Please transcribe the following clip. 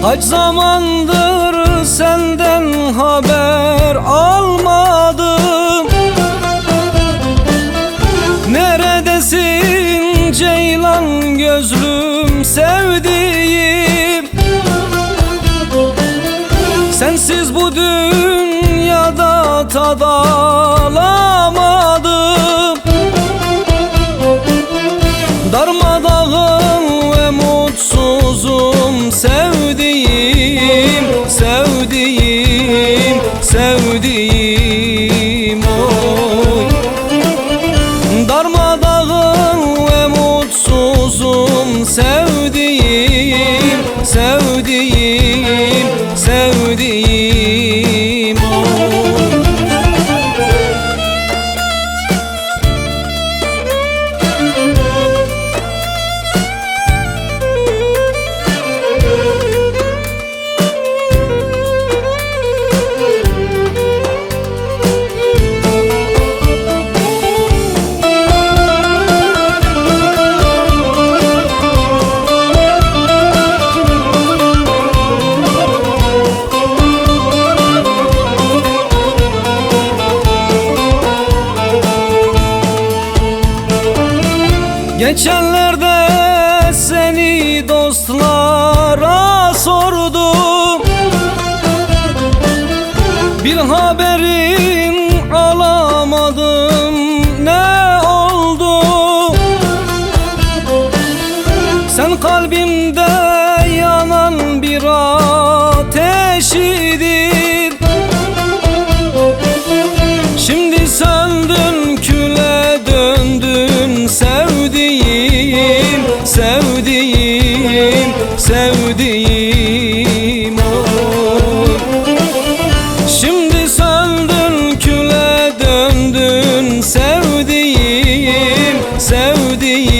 Kaç zamandır senden haber almadım. Neredesin ceylan gözlüm sevdiğim? Sensiz bu dünyada tad alamadım. Darmadağın ve mutsuzum sevdiğim, sevdiğim, sevdiğim oy. Darmadağın ve mutsuzum sevdiğim, sevdiğim, sevdiğim oy. Geçenlerde seni dostlara sordum. Bir haberin alamadım, ne oldu? Sen kalbimde yanan bir ateşidin. Şimdi söndün, küle döndün sevdiğim, sevdiğim, sevdiğim oy. Şimdi söndün, küle döndün sevdiğim, sevdiğim.